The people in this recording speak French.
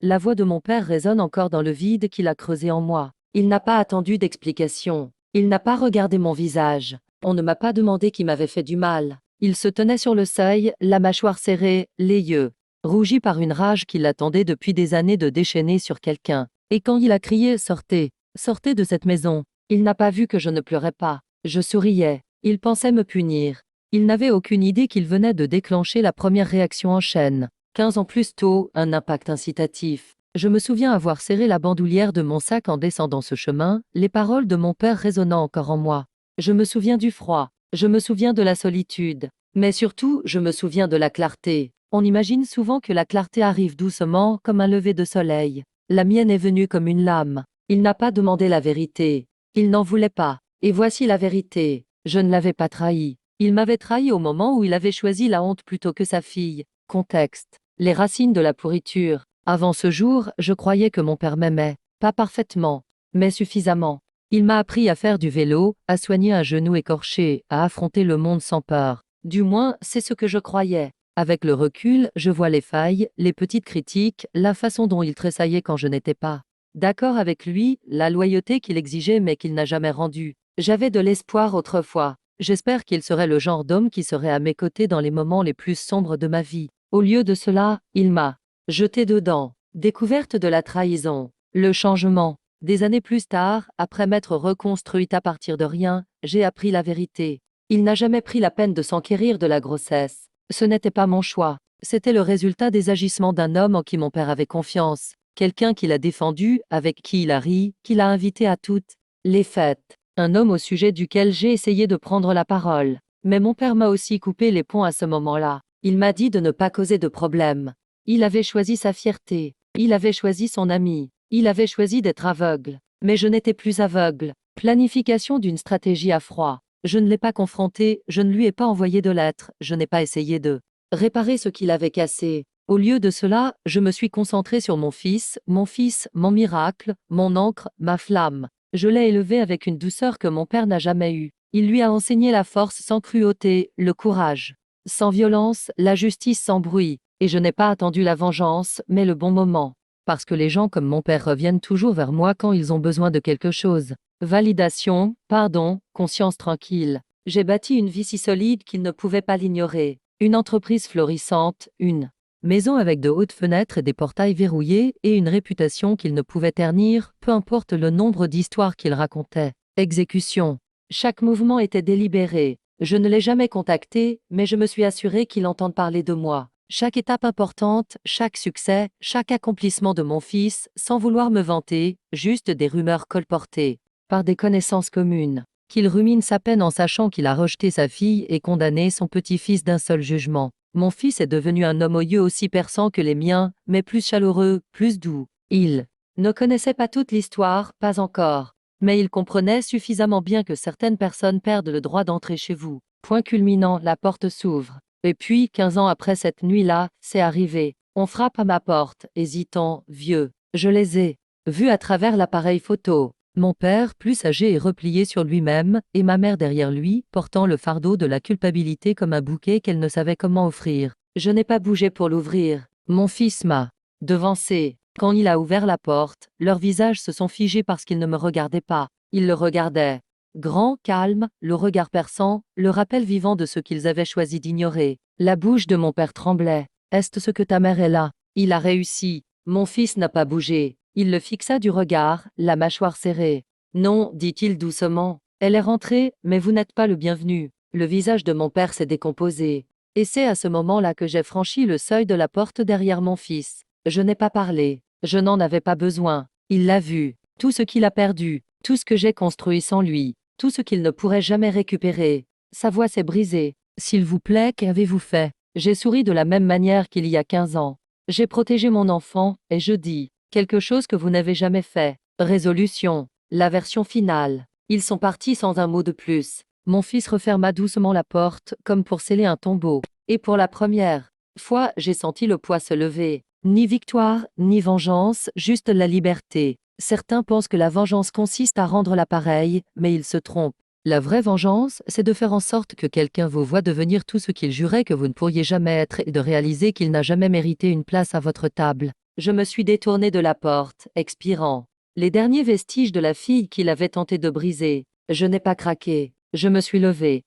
la voix de mon père résonne encore dans le vide qu'il a creusé en moi. Il n'a pas attendu d'explication. Il n'a pas regardé mon visage. On ne m'a pas demandé qui m'avait fait du mal. Il se tenait sur le seuil, la mâchoire serrée, les yeux rougis par une rage qui l'attendait depuis des années de déchaîner sur quelqu'un. Et quand il a crié « Sortez, sortez de cette maison », il n'a pas vu que je ne pleurais pas. Je souriais. Il pensait me punir. Il n'avait aucune idée qu'il venait de déclencher la première réaction en chaîne. 15 ans plus tôt, un impact incitatif. Je me souviens avoir serré la bandoulière de mon sac en descendant ce chemin, les paroles de mon père résonnant encore en moi. Je me souviens du froid. Je me souviens de la solitude. Mais surtout, je me souviens de la clarté. On imagine souvent que la clarté arrive doucement, comme un lever de soleil. La mienne est venue comme une lame. Il n'a pas demandé la vérité. Il n'en voulait pas. Et voici la vérité. Je ne l'avais pas trahi. Il m'avait trahi au moment où il avait choisi la honte plutôt que sa fille. Contexte. Les racines de la pourriture. Avant ce jour, je croyais que mon père m'aimait. Pas parfaitement, mais suffisamment. Il m'a appris à faire du vélo, à soigner un genou écorché, à affronter le monde sans peur. Du moins, c'est ce que je croyais. Avec le recul, je vois les failles, les petites critiques, la façon dont il tressaillait quand je n'étais pas d'accord avec lui, la loyauté qu'il exigeait mais qu'il n'a jamais rendue. J'avais de l'espoir autrefois. J'espère qu'il serait le genre d'homme qui serait à mes côtés dans les moments les plus sombres de ma vie. Au lieu de cela, il m'a jeté dedans. Découverte de la trahison. Le changement. Des années plus tard, après m'être reconstruite à partir de rien, j'ai appris la vérité. Il n'a jamais pris la peine de s'enquérir de la grossesse. Ce n'était pas mon choix. C'était le résultat des agissements d'un homme en qui mon père avait confiance. Quelqu'un qui l'a défendu, avec qui il a ri, qui l'a invité à toutes les fêtes. Un homme au sujet duquel j'ai essayé de prendre la parole. Mais mon père m'a aussi coupé les ponts à ce moment-là. Il m'a dit de ne pas causer de problème. Il avait choisi sa fierté. Il avait choisi son ami. Il avait choisi d'être aveugle. Mais je n'étais plus aveugle. Planification d'une stratégie à froid. Je ne l'ai pas confronté, je ne lui ai pas envoyé de lettres, je n'ai pas essayé de réparer ce qu'il avait cassé. Au lieu de cela, je me suis concentré sur mon fils, mon miracle, mon encre, ma flamme. Je l'ai élevé avec une douceur que mon père n'a jamais eue. Il lui a enseigné la force sans cruauté, le courage sans violence, la justice sans bruit. Et je n'ai pas attendu la vengeance, mais le bon moment. Parce que les gens comme mon père reviennent toujours vers moi quand ils ont besoin de quelque chose. Validation, pardon, conscience tranquille. J'ai bâti une vie si solide qu'il ne pouvait pas l'ignorer. Une entreprise florissante, une maison avec de hautes fenêtres et des portails verrouillés, et une réputation qu'il ne pouvait ternir, peu importe le nombre d'histoires qu'il racontait. Exécution. Chaque mouvement était délibéré. Je ne l'ai jamais contacté, mais je me suis assuré qu'il entende parler de moi. Chaque étape importante, chaque succès, chaque accomplissement de mon fils, sans vouloir me vanter, juste des rumeurs colportées par des connaissances communes. Qu'il rumine sa peine en sachant qu'il a rejeté sa fille et condamné son petit-fils d'un seul jugement. Mon fils est devenu un homme aux yeux aussi perçant que les miens, mais plus chaleureux, plus doux. Il ne connaissait pas toute l'histoire, pas encore. Mais il comprenait suffisamment bien que certaines personnes perdent le droit d'entrer chez vous. Point culminant, la porte s'ouvre. Et puis, 15 ans après cette nuit-là, c'est arrivé. On frappe à ma porte, hésitant, vieux. Je les ai vus à travers l'appareil photo. Mon père, plus âgé et replié sur lui-même, et ma mère derrière lui, portant le fardeau de la culpabilité comme un bouquet qu'elle ne savait comment offrir. Je n'ai pas bougé pour l'ouvrir. Mon fils m'a devancé. Quand il a ouvert la porte, leurs visages se sont figés parce qu'ils ne me regardaient pas. Ils le regardaient. Grand, calme, le regard perçant, le rappel vivant de ce qu'ils avaient choisi d'ignorer. La bouche de mon père tremblait. « Est-ce que ta mère est là ?» Il a réussi. Mon fils n'a pas bougé. Il le fixa du regard, la mâchoire serrée. « Non, dit-il doucement. Elle est rentrée, mais vous n'êtes pas le bienvenu. » Le visage de mon père s'est décomposé. Et c'est à ce moment-là que j'ai franchi le seuil de la porte derrière mon fils. Je n'ai pas parlé. Je n'en avais pas besoin. Il l'a vu. Tout ce qu'il a perdu. Tout ce que j'ai construit sans lui. Tout ce qu'il ne pourrait jamais récupérer. Sa voix s'est brisée. « S'il vous plaît, qu'avez-vous fait ?» J'ai souri de la même manière qu'il y a 15 ans. J'ai protégé mon enfant, et je dis quelque chose que vous n'avez jamais fait. Résolution. La version finale. Ils sont partis sans un mot de plus. Mon fils referma doucement la porte, comme pour sceller un tombeau. Et pour la première fois, j'ai senti le poids se lever. Ni victoire, ni vengeance, juste la liberté. Certains pensent que la vengeance consiste à rendre l'appareil, mais ils se trompent. La vraie vengeance, c'est de faire en sorte que quelqu'un vous voie devenir tout ce qu'il jurait que vous ne pourriez jamais être et de réaliser qu'il n'a jamais mérité une place à votre table. Je me suis détourné de la porte, expirant. Les derniers vestiges de la fille qu'il avait tenté de briser. Je n'ai pas craqué. Je me suis levé.